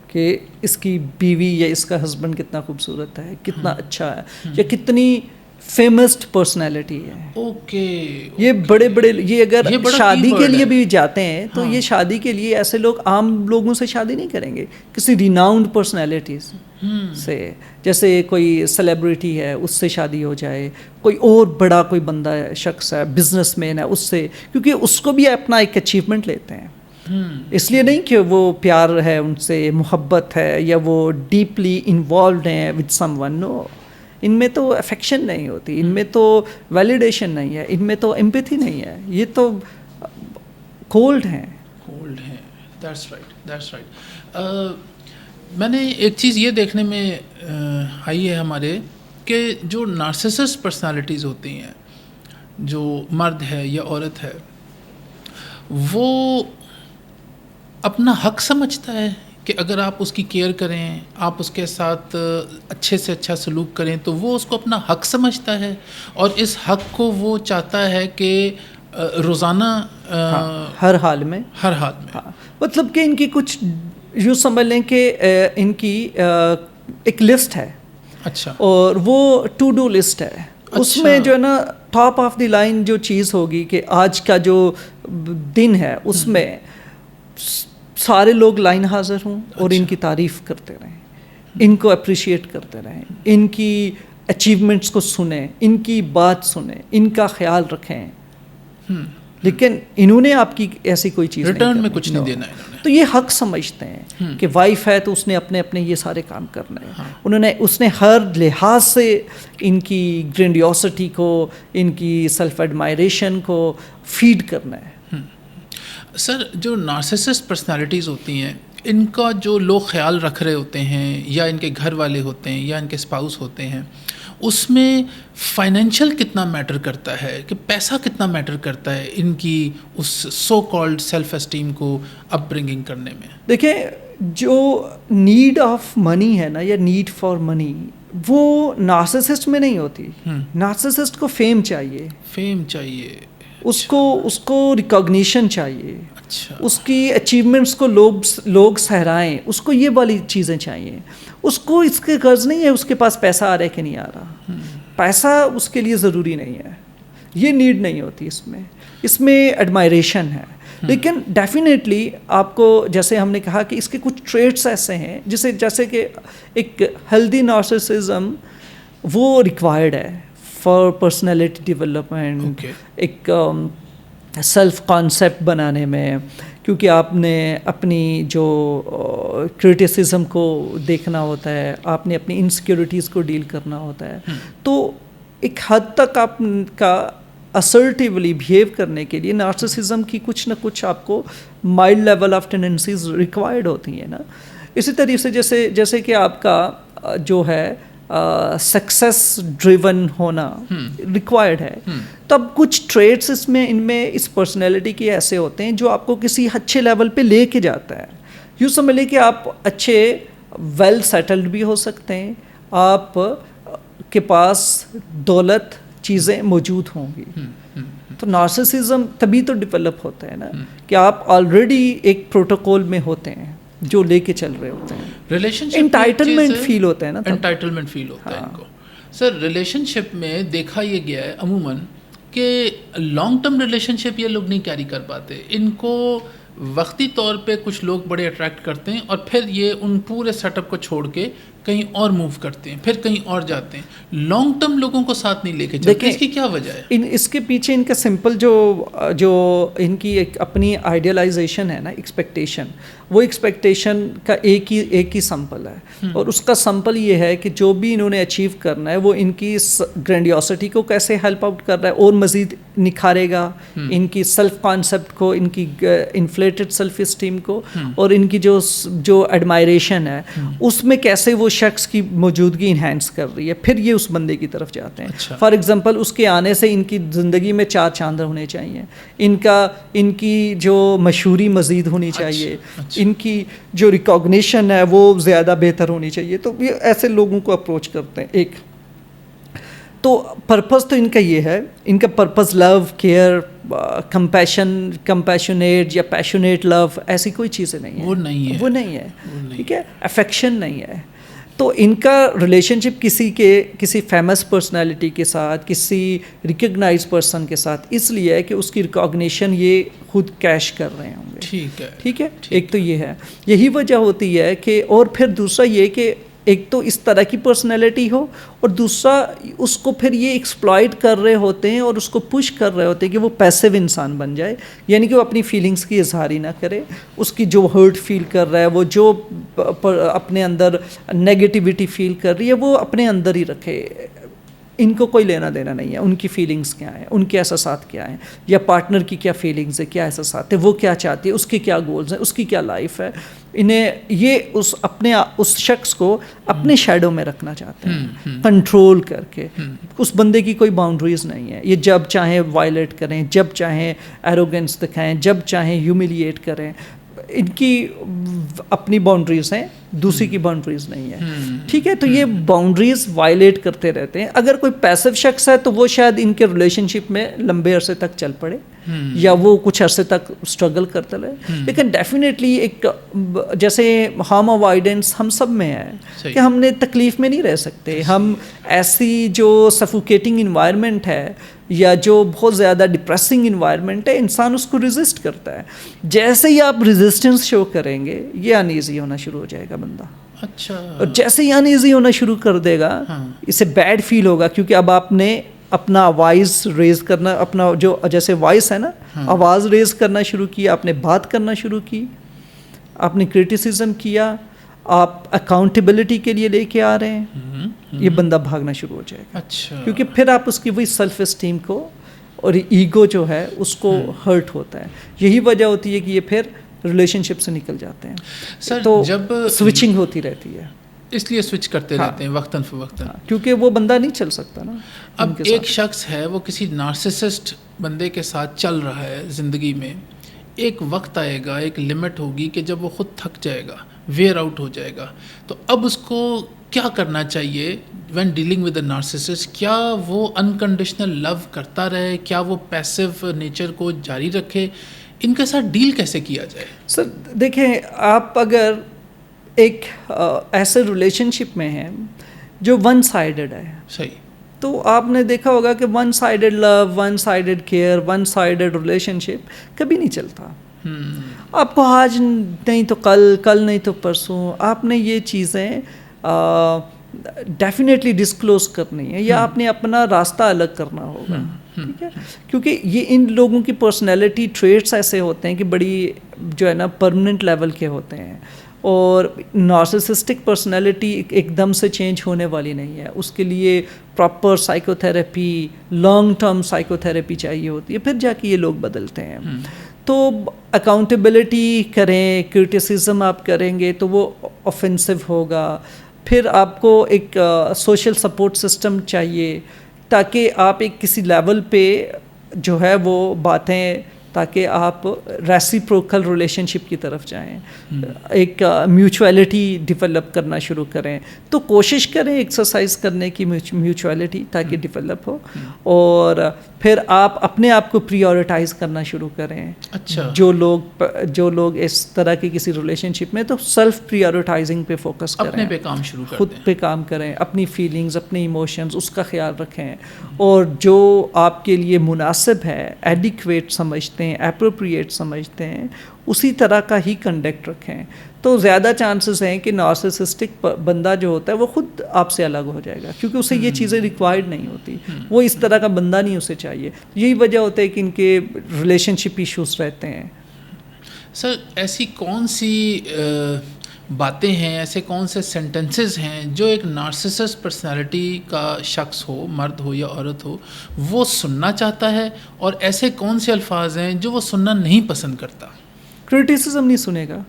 کہ اس کی بیوی یا اس کا ہسبینڈ کتنا خوبصورت ہے, کتنا اچھا ہے, یا کتنی فیمس پرسنالٹی ہے. اوکے, یہ بڑے بڑے, یہ اگر شادی کے لیے بھی جاتے ہیں تو یہ شادی کے لیے ایسے لوگ عام لوگوں سے شادی نہیں کریں گے, کسی ریناؤنڈ پرسنالٹیز سے, جیسے کوئی سیلیبریٹی ہے اس سے شادی ہو جائے, کوئی اور بڑا کوئی بندہ ہے, شخص ہے, بزنس مین ہے, اس سے, کیونکہ اس کو بھی اپنا ایک اچیومنٹ لیتے ہیں. اس لیے نہیں کہ وہ پیار ہے ان سے, محبت ہے, یا وہ ڈیپلی انوالوڈ ہیں ود سم ون. نو, ان میں تو افیکشن نہیں ہوتی, ان میں تو ویلیڈیشن نہیں ہے, ان میں تو ایمپیتھی نہیں ہے, یہ تو کولڈ ہیں. That's right. میں نے ایک چیز یہ دیکھنے میں آئی ہے ہمارے, کہ جو نارسسسٹ پرسنالٹیز ہوتی ہیں, جو مرد ہے یا عورت ہے, وہ اپنا حق سمجھتا ہے کہ اگر آپ اس کی کیئر کریں, آپ اس کے ساتھ اچھے سے اچھا سلوک کریں, تو وہ اس کو اپنا حق سمجھتا ہے, اور اس حق کو وہ چاہتا ہے کہ روزانہ ہر حال میں مطلب کہ ان کی کچھ یوں سمجھ لیں کہ ان کی ایک لسٹ ہے. اچھا. اور وہ ٹو ڈو لسٹ ہے. اس میں جو ہے نا ٹاپ آف دی لائن جو چیز ہوگی کہ آج کا جو دن ہے اس میں سارے لوگ لائن حاضر ہوں اور ان کی تعریف کرتے رہیں, ان کو اپریشیٹ کرتے رہیں, ان کی اچیومنٹس کو سنیں, ان کی بات سنیں, ان کا خیال رکھیں. لیکن انہوں نے آپ کی ایسی کوئی چیز ریٹرن میں کچھ نہیں دینا ہے. تو یہ حق سمجھتے ہیں کہ وائف ہے تو اس نے اپنے اپنے یہ سارے کام کرنے ہیں. اس نے ہر لحاظ سے ان کی گرینڈیوسٹی کو, ان کی سیلف ایڈمائریشن کو فیڈ کرنا ہے. سر, جو نارسسسٹ پرسنالٹیز ہوتی ہیں ان کا جو لوگ خیال رکھ رہے ہوتے ہیں یا ان کے گھر والے ہوتے ہیں یا ان کے اسپاؤس ہوتے ہیں, اس میں فائنینشیل کتنا میٹر کرتا ہے, کہ پیسہ کتنا میٹر کرتا ہے ان کی اس سو کالڈ سیلف اسٹیم کو اپ برنگنگ کرنے میں؟ دیکھیں, جو نیڈ آف منی ہے نا, یا نیڈ فار منی, وہ نارسسسٹ میں نہیں ہوتی. نارسسسٹ کو فیم چاہیے, اس کو ریکاگنیشن چاہیے, اس کی اچیومنٹس کو لوگ سہرائیں, اس کو یہ والی چیزیں چاہیے. اس کو اس کے غرض نہیں ہے اس کے پاس پیسہ آ رہا ہے کہ نہیں آ رہا. پیسہ اس کے لیے ضروری نہیں ہے, یہ نیڈ نہیں ہوتی اس میں ایڈمائریشن ہے. لیکن ڈیفینیٹلی آپ کو, جیسے ہم نے کہا کہ اس کے کچھ ٹریٹس ایسے ہیں جیسے کہ ایک ہیلدی نارسسزم وہ ریکوائرڈ ہے فار پرسنالٹی ڈیولپمنٹ, ایک سیلف کانسیپٹ بنانے میں, کیونکہ آپ نے اپنی جو کرٹیسزم کو دیکھنا ہوتا ہے, آپ نے اپنی انسیکیورٹیز کو ڈیل کرنا ہوتا ہے. تو ایک حد تک آپ کا اسرٹیولی بہیو کرنے کے لیے نارسسزم کی کچھ نہ کچھ آپ کو mild level of tendencies required ہوتی ہیں نا. اسی طریقے سے جیسے کہ آپ کا جو ہے سکسیس ڈریون ہونا ریکوائرڈ ہے, تو اب کچھ ٹریٹس ان میں اس پرسنالٹی کے ایسے ہوتے ہیں جو آپ کو کسی اچھے لیول پہ لے کے جاتا ہے. یوں سمجھ لیں کہ آپ اچھے ویل سیٹلڈ بھی ہو سکتے ہیں, آپ کے پاس دولت چیزیں موجود ہوں گی. تو نارسسزم تبھی تو ڈیولپ ہوتا ہے نا کہ آپ آلریڈی ایک پروٹوکول میں ہوتے ہیں جو لے کے چل رہے ہوتے ہیں. ریلیشن شپ انٹائٹلمنٹ فیل ہوتا ہے نا, انٹائٹلمنٹ فیل ہوتا ہے ان کو. سر, ریلیشن شپ میں دیکھا یہ گیا ہے عموماً کہ لانگ ٹرم ریلیشن شپ یہ لوگ نہیں کیری کر پاتے. ان کو وقتی طور پہ کچھ لوگ بڑے اٹریکٹ کرتے ہیں اور پھر یہ ان پورے سیٹ اپ کو چھوڑ کے کہیں اور موو کرتے ہیں, پھر کہیں اور جاتے ہیں. لانگ ٹرم لوگوں کو ساتھ نہیں لے کے چلتے. اس کی کیا وجہ ہے؟ اس کے پیچھے ان کا سمپل جو ان کی ایک اپنی آئیڈیلائزیشن ہے نا, ایکسپیکٹیشن, وہ ایکسپیکٹیشن کا ایک ہی سمپل ہے. اور اس کا سمپل یہ ہے کہ جو بھی انہوں نے اچیو کرنا ہے وہ ان کی گرینڈیوسٹی کو کیسے ہیلپ آؤٹ کر رہا ہے اور مزید نکھارے گا, ان کی سیلف کانسیپٹ کو, ان کی انفلیٹڈ سیلف اسٹیم کو, اور ان کی جو ایڈمائریشن ہے اس میں کیسے وہ شخص کی موجودگی انہینس کر رہی ہے. پھر یہ اس بندے کی طرف جاتے ہیں. فار ایگزامپل, اس کے آنے سے ان کی زندگی میں 4 چاند ہونے چاہیے, ان کی جو مشہوری مزید ہونی چاہیے, ان کی جو ریکاگنیشن ہے وہ زیادہ بہتر ہونی چاہیے. تو یہ ایسے لوگوں کو اپروچ کرتے ہیں. ایک تو پرپز تو ان کا یہ ہے, ان کا پرپز لو, کیئر, کمپیشنیٹ یا پیشنیٹ لو, ایسی کوئی چیزیں نہیں ہیں. وہ نہیں ہے. ٹھیک ہے, افیکشن نہیں ہے. تو ان کا ریلیشن شپ کسی فیمس پرسنالٹی کے ساتھ, کسی ریکگنائز پرسن کے ساتھ اس لیے ہے کہ اس کی ریکاگنیشن یہ خود کیش کر رہے ہوں گے. ٹھیک ہے. ایک تو یہ ہے, یہی وجہ ہوتی ہے کہ, اور پھر دوسرا یہ کہ ایک تو اس طرح کی پرسنالٹی ہو, اور دوسرا اس کو پھر یہ ایکسپلائٹ کر رہے ہوتے ہیں اور اس کو پش کر رہے ہوتے ہیں کہ وہ پیسیو انسان بن جائے, یعنی کہ وہ اپنی فیلنگس کی اظہار ہی نہ کرے. اس کی جو ہرٹ فیل کر رہا ہے, وہ جو اپنے اندر نیگیٹیوٹی فیل کر رہی ہے, وہ اپنے اندر ہی رکھے. ان کو کوئی لینا دینا نہیں ہے ان کی فیلنگس کیا ہیں, ان کے احساسات کیا ہیں, یا پارٹنر کی کیا فیلنگس ہے, کیا احساسات ہیں, وہ کیا چاہتی ہے, اس کے کیا گولز ہیں, اس کی کیا لائف ہے. انہیں یہ اس شخص کو اپنے شیڈو میں رکھنا چاہتے ہیں, کنٹرول کر کے. اس بندے کی کوئی باؤنڈریز نہیں ہے, یہ جب چاہیں وائلیٹ کریں, جب چاہیں ایروگنس دکھائیں, جب چاہیں ہیوملیٹ کریں. ان کی اپنی باؤنڈریز ہیں, دوسری کی باؤنڈریز نہیں ہے. ٹھیک ہے, تو یہ باؤنڈریز وائلیٹ کرتے رہتے ہیں. اگر کوئی پیسو شخص ہے تو وہ شاید ان کے ریلیشن شپ میں لمبے عرصے تک چل پڑے یا وہ کچھ عرصے تک اسٹرگل کرتا رہے. لیکن ڈیفینیٹلی ایک جیسے ہارم اوائیڈنس ہم سب میں ہے کہ ہم نے تکلیف میں نہیں رہ سکتے. ہم ایسی جو سفوکیٹنگ انوائرمنٹ ہے یا جو بہت زیادہ ڈپریسنگ انوائرمنٹ ہے, انسان اس کو ریزسٹ کرتا ہے. جیسے ہی آپ ریزسٹنس شو کریں گے یہ انایزی ہونا شروع ہو جائے گا بندہ. اچھا, اور جیسے ہی انایزی ہونا شروع کر دے گا اسے بیڈ فیل ہوگا, کیونکہ اب آپ نے اپنا وائس ریز کرنا, اپنا جو جیسے وائس ہے نا, آواز ریز کرنا شروع کیا, آپ نے بات کرنا شروع کی, آپ نے کرٹیسزم کیا, آپ اکاؤنٹیبلٹی کے لیے لے کے آ رہے ہیں, یہ بندہ بھاگنا شروع ہو جائے گا. اچھا, کیونکہ پھر آپ اس کی وہی سیلف اسٹیم کو اور ایگو جو ہے اس کو ہرٹ ہوتا ہے. یہی وجہ ہوتی ہے کہ یہ پھر ریلیشن شپ سے نکل جاتے ہیں. سر تو جب سوئچنگ ہوتی رہتی ہے, اس لیے سوئچ کرتے رہتے ہیں وقتاً فوقتاً, کیونکہ وہ بندہ نہیں چل سکتا نا. اب ایک شخص ہے وہ کسی نارسسسٹ بندے کے ساتھ چل رہا ہے زندگی میں, ایک وقت آئے گا, ایک لمٹ ہوگی کہ جب وہ خود تھک جائے گا, ویئر آؤٹ ہو جائے گا, تو اب اس کو کیا کرنا چاہیے when dealing with a narcissist? کیا وہ انکنڈیشنل لو کرتا رہے, کیا وہ پیسو نیچر کو جاری رکھے, ان کے ساتھ ڈیل کیسے کیا جائے؟ سر دیکھیں, آپ اگر ایک ایسے ریلیشن شپ میں ہیں جو ون سائیڈڈ ہے, صحیح, تو آپ نے دیکھا ہوگا کہ one sided love, one sided care, one sided relationship کبھی نہیں چلتا. آپ کو آج نہیں تو کل, کل نہیں تو پرسوں آپ نے یہ چیزیں ڈیفینیٹلی ڈسکلوز کرنی ہے, یا آپ نے اپنا راستہ الگ کرنا ہوگا. ٹھیک ہے, کیونکہ یہ ان لوگوں کی پرسنالٹی ٹریٹس ایسے ہوتے ہیں کہ بڑی جو ہے نا پرماننٹ لیول کے ہوتے ہیں, اور نارسسسٹک پرسنالٹی ایک دم سے چینج ہونے والی نہیں ہے. اس کے لیے proper psycho therapy, long term psycho therapy چاہیے ہوتی ہے, پھر جا کے یہ لوگ بدلتے ہیں. تو اکاؤنٹیبلٹی کریں, کرٹیسزم آپ کریں گے تو وہ آفینسو ہوگا. پھر آپ کو ایک سوشل سپورٹ سسٹم چاہیے تاکہ آپ ایک کسی لیول پہ جو ہے وہ باتیں, تاکہ آپ ریسیپروکل ریلیشن شپ کی طرف جائیں, ایک میوچویلٹی ڈیولپ کرنا شروع کریں. تو کوشش کریں ایکسرسائز کرنے کی میوچویلٹی تاکہ ڈیولپ ہو, اور پھر آپ اپنے آپ کو پریورٹائز کرنا شروع کریں. اچھا, جو لوگ اس طرح کی کسی ریلیشن شپ میں, تو سیلف پریورٹائزنگ پہ فوکس کریں, اپنے پہ کام شروع کریں, خود پہ کام کریں, اپنی فیلنگز, اپنے ایموشنز, اس کا خیال رکھیں, اور جو آپ کے لیے مناسب ہے, ایڈیکویٹ سمجھتے ہیں, اپروپریٹ سمجھتے ہیں, اسی طرح کا ہی کنڈکٹ رکھیں. تو زیادہ چانسز ہیں کہ نارسسسٹک بندہ جو ہوتا ہے وہ خود آپ سے الگ ہو جائے گا, کیونکہ اسے یہ چیزیں ریکوائرڈ نہیں ہوتی, وہ اس طرح کا بندہ نہیں اسے چاہیے. یہی وجہ ہوتا ہے کہ ان کے ریلیشن شپ ایشوز رہتے ہیں. سر ایسی کون سی باتیں ہیں, ایسے کون سے سینٹنسز ہیں جو ایک نارسسسٹ پرسنالٹی کا شخص ہو, مرد ہو یا عورت ہو, وہ سننا چاہتا ہے, اور ایسے کون سے الفاظ ہیں جو وہ سننا نہیں پسند کرتا؟ کرٹیسزم نہیں سنے گا,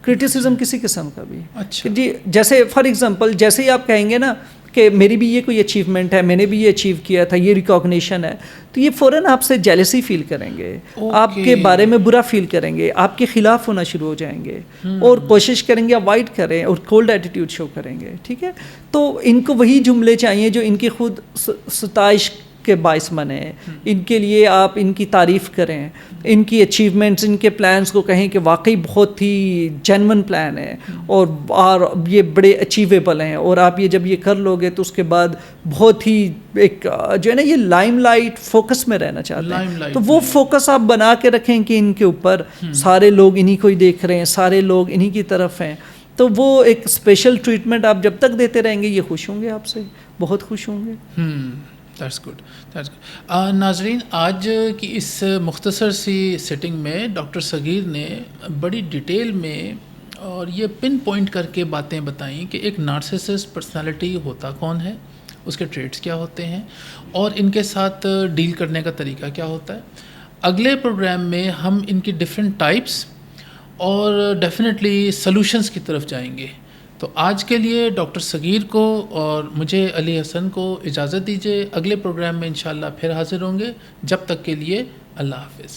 کرٹیسزم کسی قسم کا بھی. اچھا جی, جیسے فار ایگزامپل جیسے ہی آپ کہیں گے نا کہ میری بھی یہ کوئی اچیومنٹ ہے, میں نے بھی یہ اچیو کیا تھا, یہ ریکاگنیشن ہے, تو یہ فوراً آپ سے جیلسی فیل کریں گے, آپ کے بارے میں برا فیل کریں گے, آپ کے خلاف ہونا شروع ہو جائیں گے, اور کوشش کریں گے اوائڈ کریں, اور کولڈ ایٹیٹیوڈ شو کریں گے. ٹھیک ہے, تو ان کو وہی جملے چاہیے جو ان کی خود ستائش کے باعث بنے, ان کے لیے آپ ان کی تعریف کریں, ان کی اچیومنٹس, ان کے پلانس کو کہیں کہ واقعی بہت ہی جینون پلان ہے, اور یہ بڑے اچیویبل ہیں, اور آپ یہ جب یہ کر لو گے تو اس کے بعد بہت ہی ایک جو ہے نا یہ لائم لائٹ فوکس میں رہنا چاہتے ہیں, تو وہ فوکس آپ بنا کے رکھیں کہ ان کے اوپر سارے لوگ انہی کو ہی دیکھ رہے ہیں, سارے لوگ انہی کی طرف ہیں. تو وہ ایک اسپیشل ٹریٹمنٹ آپ جب تک دیتے رہیں گے, یہ خوش ہوں گے آپ سے, بہت خوش ہوں گے. That's good. ناظرین, آج کی اس مختصر سی سیٹنگ میں ڈاکٹر صغیر نے بڑی ڈیٹیل میں اور یہ پن پوائنٹ کر کے باتیں بتائیں کہ ایک نارسسسٹ پرسنالٹی ہوتا کون ہے, اس کے ٹریٹس کیا ہوتے ہیں, اور ان کے ساتھ ڈیل کرنے کا طریقہ کیا ہوتا ہے. اگلے پروگرام میں ہم ان کی ڈفرینٹ ٹائپس اور ڈیفینیٹلی سلوشنس کی طرف جائیں گے. تو آج کے لیے ڈاکٹر صغیر کو اور مجھے علی حسن کو اجازت دیجیے. اگلے پروگرام میں انشاءاللہ پھر حاضر ہوں گے. جب تک کے لیے اللہ حافظ.